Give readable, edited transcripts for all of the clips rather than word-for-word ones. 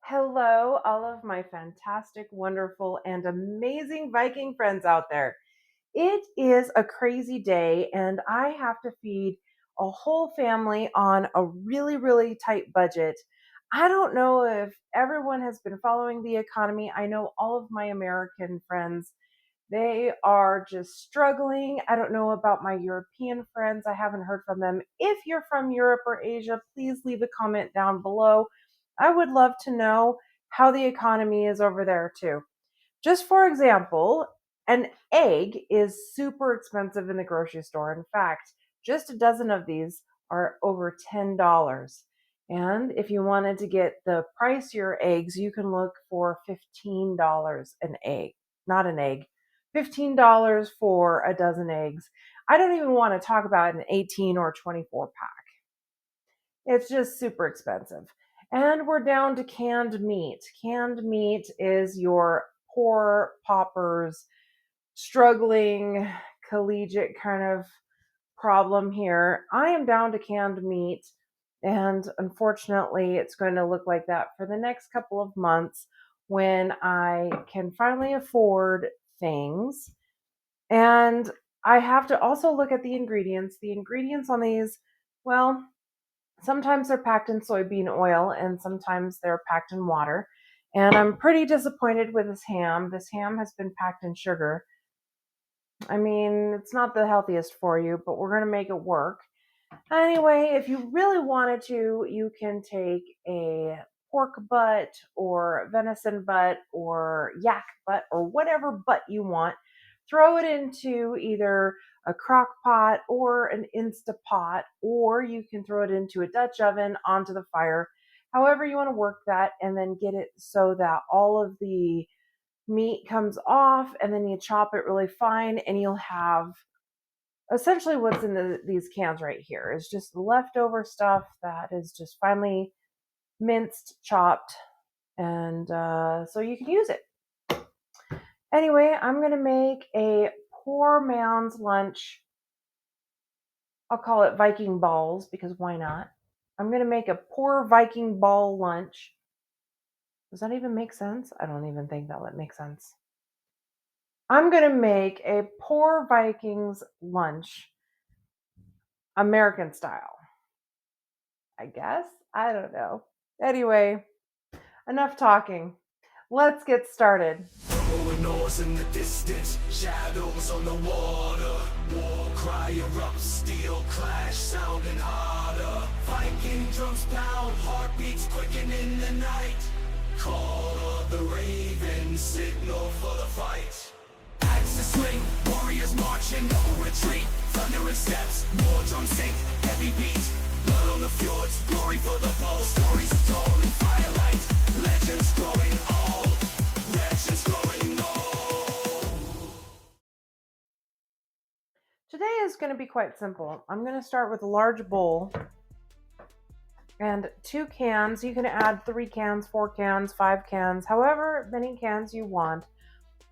Hello, all of my fantastic, wonderful, and amazing Viking friends out there. It is a crazy day, and I have to feed a whole family on a really, really tight budget. I don't know if everyone has been following the economy. I know all of my American friends, they are just struggling. I don't know about my European friends. I haven't heard from them. If you're from Europe or Asia, please leave a comment down below. I would love to know how the economy is over there too. Just for example, an egg is super expensive in the grocery store. In fact, just a dozen of these are over $10. And if you wanted to get the pricier eggs, you can look for $15 an egg, not an egg. $15 for a dozen eggs. I don't even want to talk about an 18 or 24 pack. It's just super expensive. And we're down to canned meat. Canned meat is your poor paupers struggling collegiate kind of problem here. I am down to canned meat, and unfortunately, it's going to look like that for the next couple of months when I can finally afford things. And I have to also look at the ingredients. The ingredients on these, well, sometimes they're packed in soybean oil and sometimes they're packed in water. And I'm pretty disappointed with this ham. This ham has been packed in sugar. I mean, it's not the healthiest for you, but we're going to make it work. Anyway, if you really wanted to, you can take a pork butt or venison butt or yak butt or whatever butt you want. Throw it into either a crock pot or an Instapot, or you can throw it into a Dutch oven onto the fire. However, you want to work that and then get it so that all of the meat comes off, and then you chop it really fine, and you'll have essentially what's in these cans right here is just leftover stuff that is just finely minced, chopped, and so you can use it. Anyway, I'm going to make a poor man's lunch. I'll call it Viking balls because why not? I'm going to make a poor Viking ball lunch. Does that even make sense? I don't even think that would make sense. I'm going to make a poor Vikings lunch, American style, I guess. I don't know. Anyway, enough talking. Let's get started. Noise in the distance, shadows on the water. War cry erupts, steel clash sounding harder. Viking drums pound, heartbeats quicken in the night. Call of the raven, signal for the fight. Axes swing, warriors marching, no retreat. Thundering steps, more drums sink, heavy beat. Blood on the fjords, glory for the bold. Stories told in firelight, legends growing old. Legends growing old. Today is going to be quite simple. I'm going to start with a large bowl and 2 cans. You can add 3 cans, 4 cans, 5 cans, however many cans you want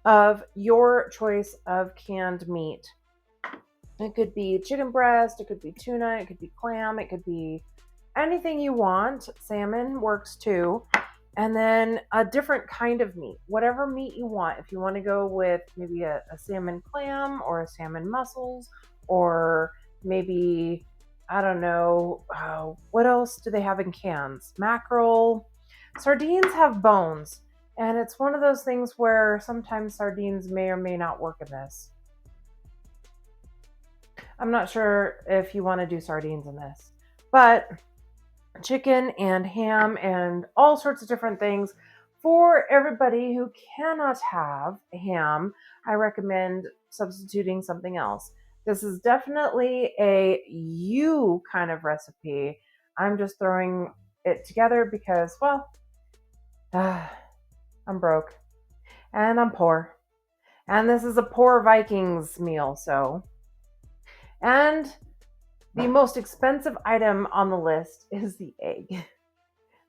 of your choice of canned meat. It could be chicken breast, it could be tuna, it could be clam, it could be anything you want. Salmon works too. And then a different kind of meat, whatever meat you want. If you want to go with maybe a salmon clam or a salmon mussels, or maybe, I don't know, what else do they have in cans? Mackerel. Sardines have bones. And it's one of those things where sometimes sardines may or may not work in this. I'm not sure if you want to do sardines in this, but chicken and ham and all sorts of different things. For everybody who cannot have ham, I recommend substituting something else. This is definitely a you kind of recipe. I'm just throwing it together because, well, I'm broke and I'm poor. And this is a poor Vikings meal, so. And the most expensive item on the list is the egg.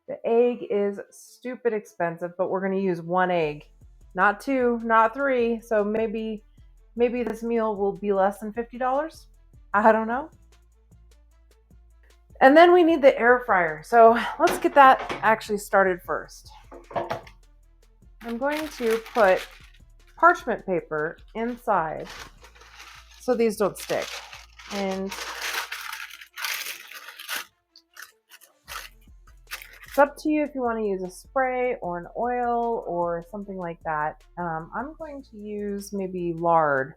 The egg is stupid expensive, but we're going to use 1 egg, not 2, not 3. So maybe this meal will be less than $50. I don't know. And then we need the air fryer. So let's get that actually started first. I'm going to put parchment paper inside so these don't stick. And it's up to you if you want to use a spray or an oil or something like that. I'm going to use maybe lard,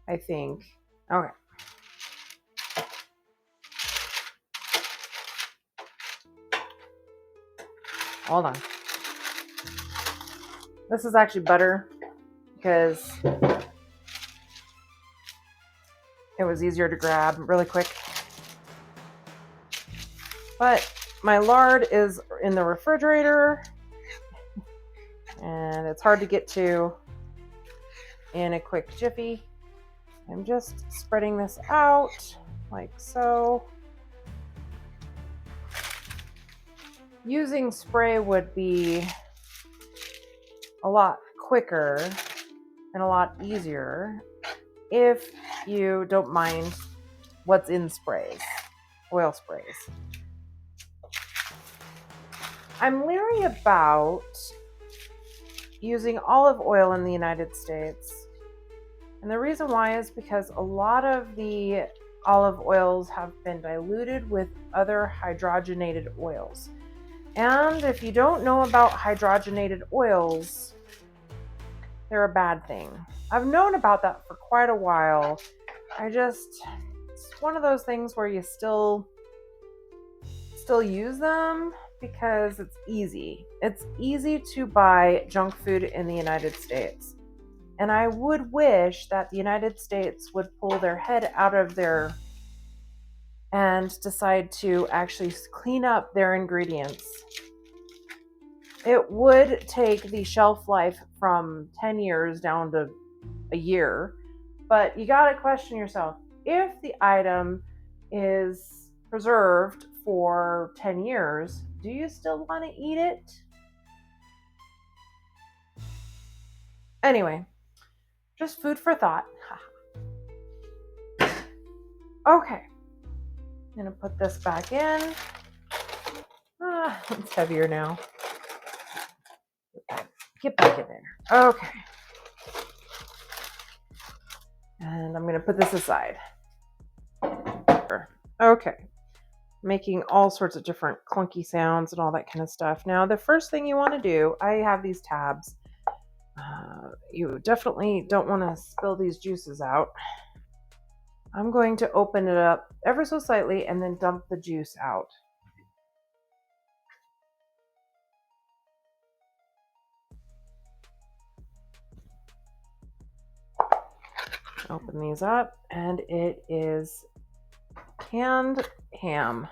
I think. Okay. Hold on. This is actually butter because it was easier to grab really quick. But my lard is in the refrigerator and it's hard to get to in a quick jiffy. I'm just spreading this out like so. Using spray would be a lot quicker and a lot easier if you don't mind what's in sprays, oil sprays. I'm leery about using olive oil in the United States. And the reason why is because a lot of the olive oils have been diluted with other hydrogenated oils. And if you don't know about hydrogenated oils, they're a bad thing. I've known about that for quite a while. It's one of those things where you still use them because it's easy. It's easy to buy junk food in the United States. And I would wish that the United States would pull their head out of their and decide to actually clean up their ingredients. It would take the shelf life from 10 years down to a year, but you got to question yourself. If the item is preserved for 10 years, do you still want to eat it? Anyway, just food for thought. Okay, I'm going to put this back in. It's heavier now. Get back in there. Okay. And I'm going to put this aside. Okay. Making all sorts of different clunky sounds and all that kind of stuff. Now, the first thing you want to do, I have these tabs. You definitely don't want to spill these juices out. I'm going to open it up ever so slightly and then dump the juice out. Open these up, and it is canned ham.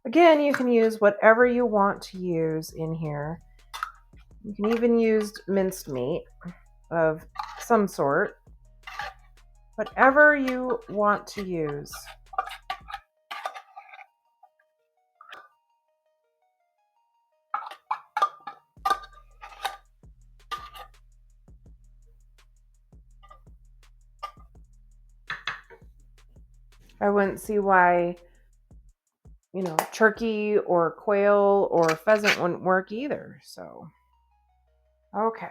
Again, you can use whatever you want to use in here. You can even use minced meat of some sort. Whatever you want to use. I wouldn't see why, turkey or quail or pheasant wouldn't work either. So, okay.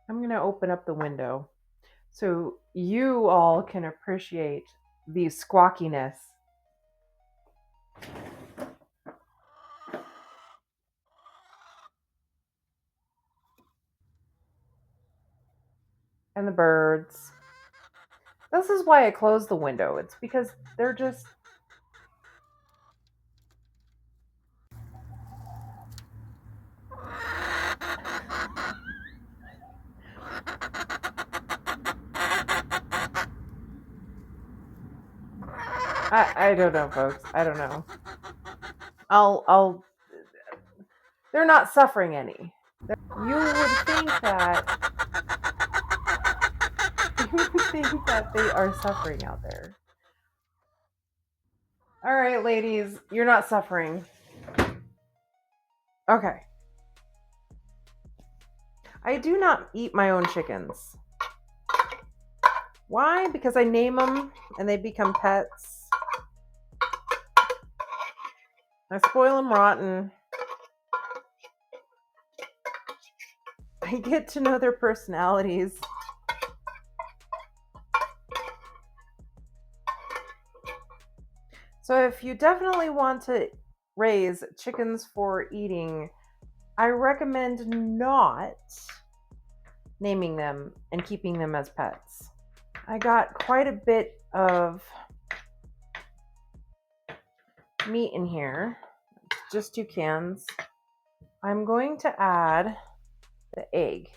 I'm going to open up the window so you all can appreciate the squawkiness. And the birds. This is why I closed the window. It's because they're just... I don't know, folks. I don't know. They're not suffering any. You would think that they are suffering out there. All right, ladies, you're not suffering. Okay. I do not eat my own chickens. Why? Because I name them and they become pets. I spoil them rotten. I get to know their personalities. So if you definitely want to raise chickens for eating, I recommend not naming them and keeping them as pets. I got quite a bit of meat in here, just 2 cans. I'm going to add the egg.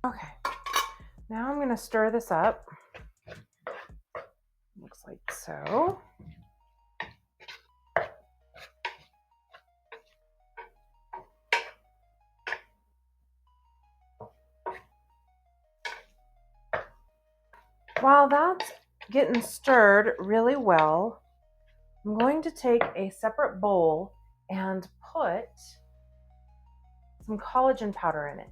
Okay, now I'm going to stir this up. Looks like so. While that's getting stirred really well, I'm going to take a separate bowl and put some collagen powder in it.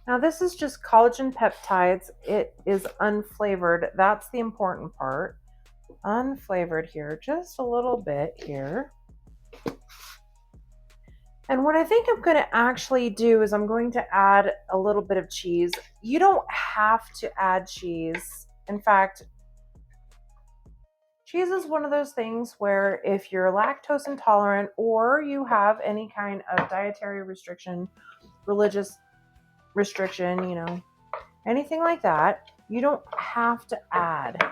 Now this is just collagen peptides. It is unflavored. That's the important part. Unflavored here, just a little bit here. And what I think I'm going to actually do is I'm going to add a little bit of cheese. You don't have to add cheese. In fact, cheese is one of those things where if you're lactose intolerant or you have any kind of dietary restriction, religious restriction, anything like that, you don't have to add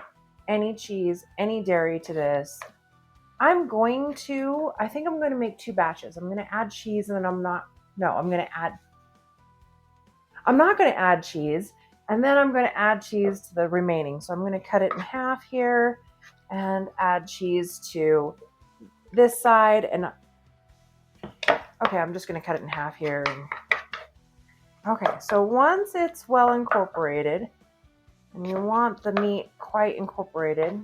any cheese, any dairy to this. I think I'm going to make 2 batches. I'm going to add cheese and then I'm not going to add cheese and then I'm going to add cheese to the remaining. So I'm going to cut it in half here and add cheese to this side. And okay, I'm just going to cut it in half here. Okay, so once it's well incorporated, and you want the meat quite incorporated,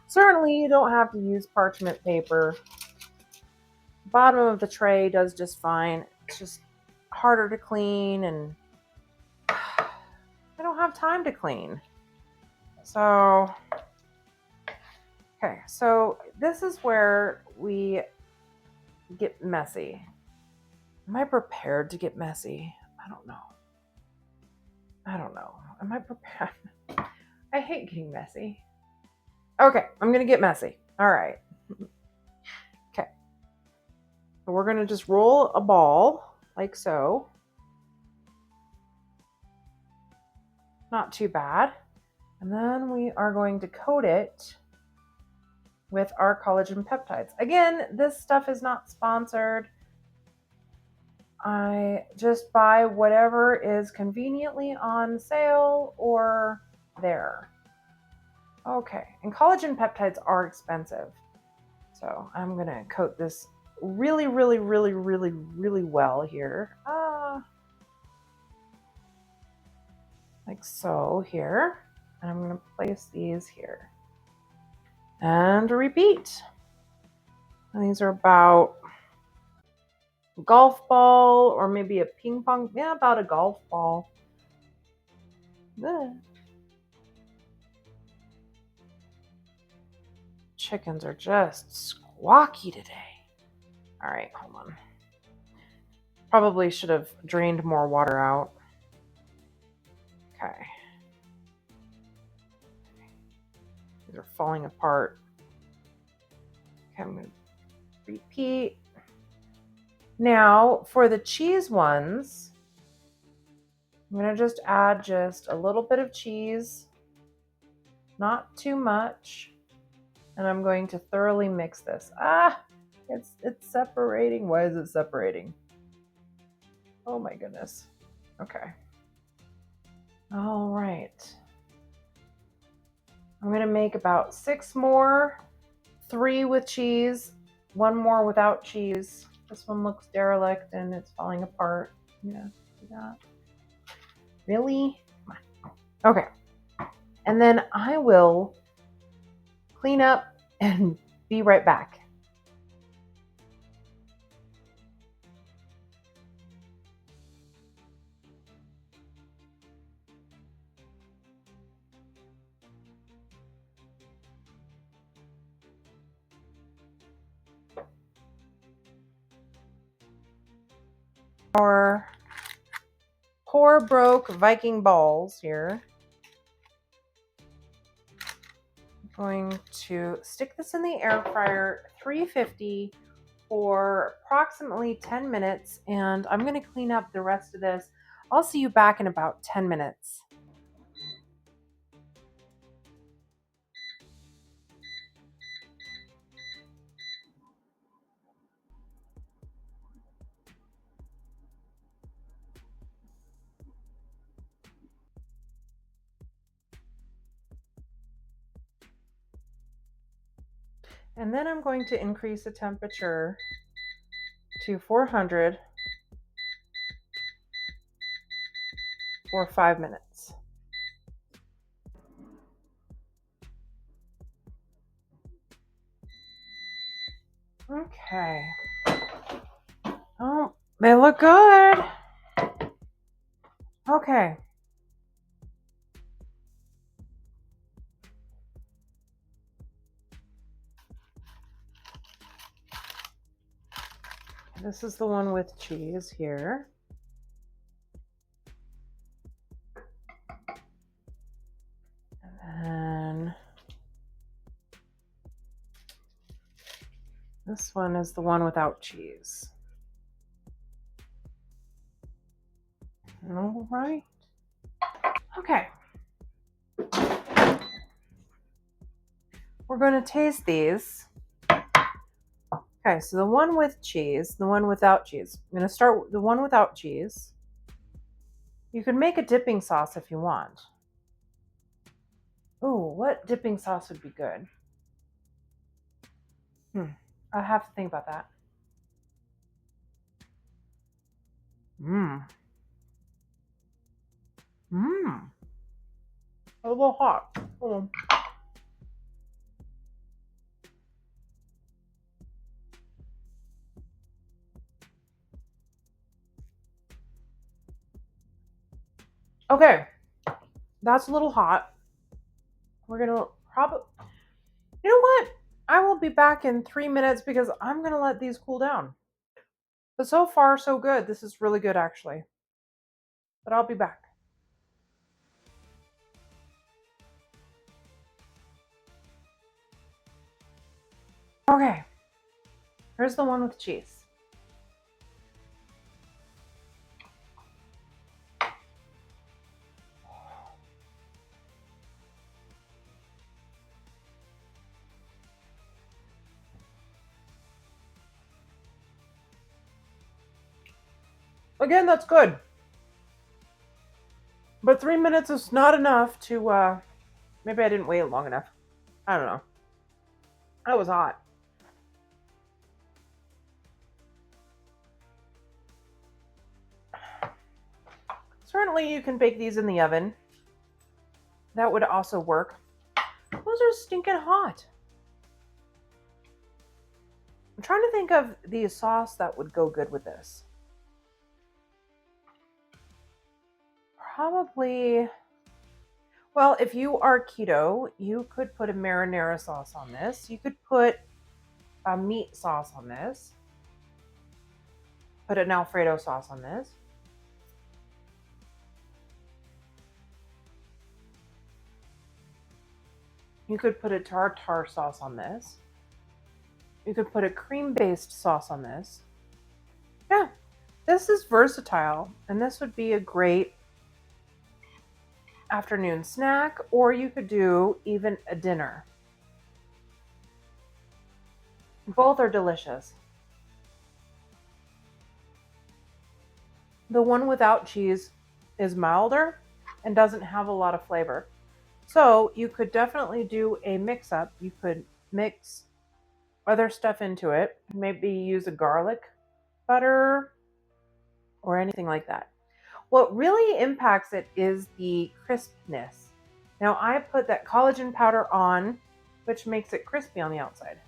certainly you don't have to use parchment paper. The bottom of the tray does just fine. It's just harder to clean and I don't have time to clean. So, okay, so this is where we get messy. Am I prepared to get messy? I don't know. Am I prepared? I hate getting messy. Okay, I'm going to get messy. All right. Okay. So we're going to just roll a ball like so. Not too bad. And then we are going to coat it with our collagen peptides. Again, this stuff is not sponsored. I just buy whatever is conveniently on sale or there. Okay, and collagen peptides are expensive. So I'm going to coat this really, really, really, really, really well here. Like so here. And I'm going to place these here. And repeat. And these are about a golf ball or maybe a ping pong. Yeah, about a golf ball. Chickens are just squawky today. All right, hold on. Probably should have drained more water out. Okay. These are falling apart. Okay, I'm going to repeat. Now, for the cheese ones, I'm going to just add just a little bit of cheese, not too much, and I'm going to thoroughly mix this. It's separating. Why is it separating? Oh my goodness. Okay. All right. I'm going to make about 6 more, 3 with cheese, 1 more without cheese. This one looks derelict and it's falling apart. Yeah, see that? Really? Come on. Okay. And then I will clean up and be right back. our pour broke Viking balls here. I'm going to stick this in the air fryer, 350 for approximately 10 minutes, and I'm going to clean up the rest of this. I'll see you back in about 10 minutes. And then I'm going to increase the temperature to 400 for 5 minutes. Okay. Oh, they look good. Okay. This is the one with cheese here. And this one is the one without cheese. All right. Okay. We're going to taste these. Okay, so the one with cheese, the one without cheese. I'm going to start with the one without cheese. You can make a dipping sauce if you want. Ooh, what dipping sauce would be good? I have to think about that. Mmm. Mmm. A little hot. Hold on. Okay, that's a little hot. We're gonna probably, you know what? I will be back in 3 minutes because I'm gonna let these cool down. But so far, so good. This is really good, actually. But I'll be back. Okay, here's the one with cheese. Again, that's good. But 3 minutes is not enough to, maybe I didn't wait long enough. I don't know. That was hot. Certainly, you can bake these in the oven. That would also work. Those are stinking hot. I'm trying to think of the sauce that would go good with this. Probably, well, if you are keto, you could put a marinara sauce on this. You could put a meat sauce on this. Put an Alfredo sauce on this. You could put a tartar sauce on this. You could put a cream-based sauce on this. Yeah, this is versatile, and this would be a great afternoon snack, or you could do even a dinner. Both are delicious. The one without cheese is milder and doesn't have a lot of flavor. So you could definitely do a mix up. You could mix other stuff into it, maybe use a garlic butter or anything like that. What really impacts it is the crispness. Now, I put that collagen powder on, which makes it crispy on the outside.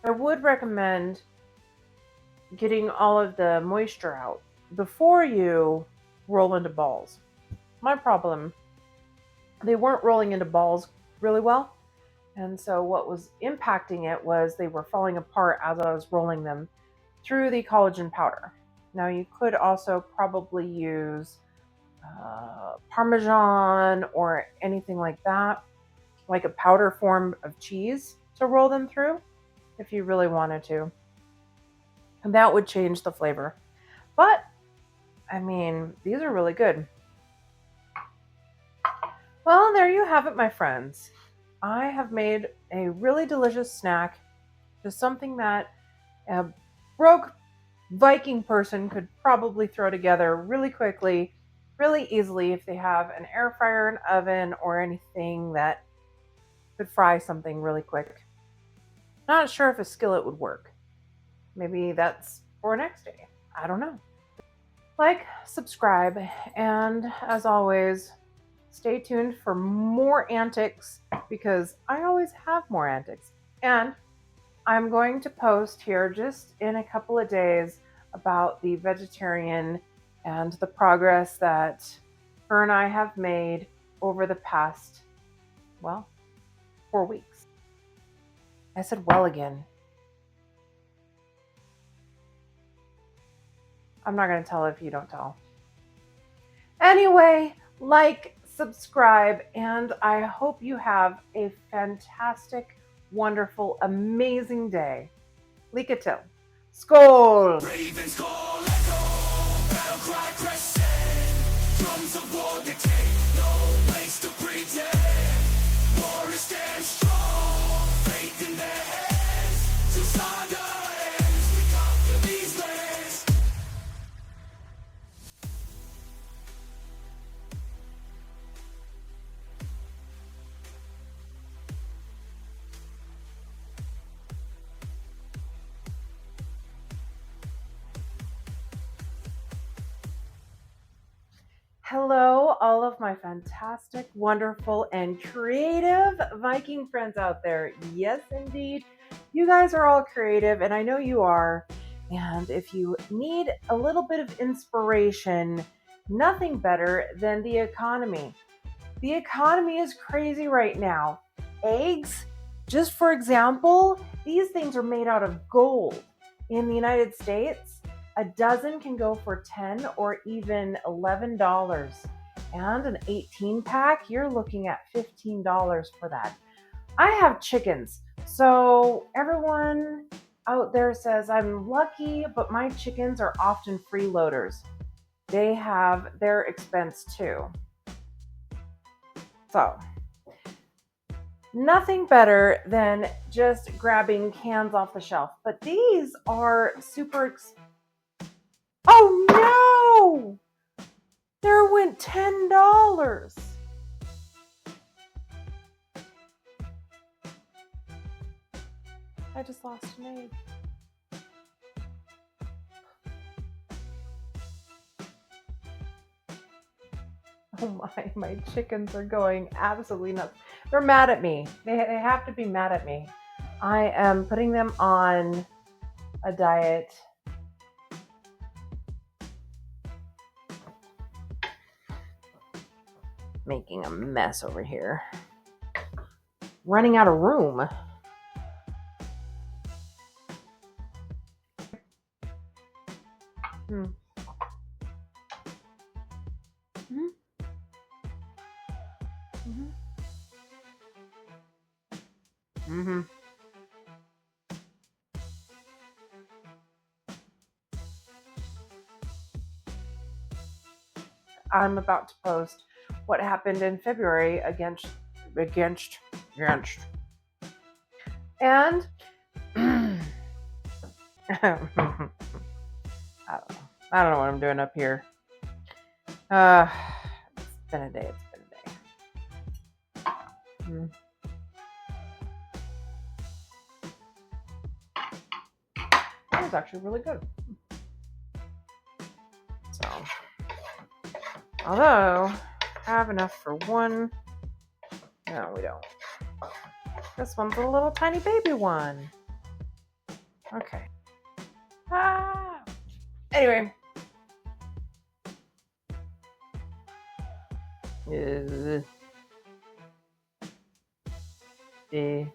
I would recommend getting all of the moisture out before you roll into balls. My problem, they weren't rolling into balls really well. And so what was impacting it was they were falling apart as I was rolling them through the collagen powder. Now, you could also probably use Parmesan or anything like that, like a powder form of cheese to roll them through if you really wanted to. And that would change the flavor. But, I mean, these are really good. Well, there you have it, my friends. I have made a really delicious snack, just something that a broke Viking person could probably throw together really quickly, really easily if they have an air fryer, an oven, or anything that could fry something really quick. Not sure if a skillet would work. Maybe that's for next day. I don't know. Like, subscribe, and as always, stay tuned for more antics because I always have more antics. And I'm going to post here just in a couple of days about the vegetarian and the progress that her and I have made over the past, well, 4 weeks. I said well again. I'm not going to tell if you don't tell. Anyway, like, subscribe, and I hope you have a fantastic, wonderful, amazing day. Lycka till. Skål! Ravens call echo, battle cry crescent. Drums of war dictate, no place to pretend. Warriors stand strong, faith in their hands. Till Saga ends, we conquer these lands. Hello, all of my fantastic, wonderful, and creative Viking friends out there. Yes, indeed. You guys are all creative, and I know you are. And if you need a little bit of inspiration, nothing better than the economy. The economy is crazy right now. Eggs, just for example, these things are made out of gold. In the United States, a dozen can go for $10 or even $11. And an 18 pack, you're looking at $15 for that. I have chickens. So everyone out there says I'm lucky, but my chickens are often freeloaders. They have their expense too. So, nothing better than just grabbing cans off the shelf. But these are super. Oh no! There went $10. I just lost an egg. Oh my chickens are going absolutely nuts. They're mad at me. They have to be mad at me. I am putting them on a diet. Making a mess over here. Running out of room. Hmm. Mm-hmm. Mm-hmm. Mm-hmm. I'm about to post what happened in February against and I don't know. I don't know what I'm doing up here. It's been a day. It's been a day. That was actually really good. So, although I have enough for one. No, we don't. This one's a little tiny baby one. Okay. Anyway. Eh.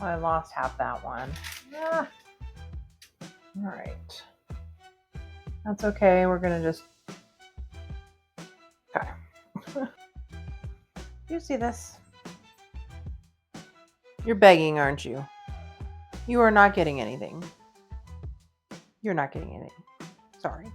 I lost half that one. Ah. All right. That's okay. We're going to just... Okay. You see this? You're begging, aren't you? You are not getting anything. You're not getting anything. Sorry.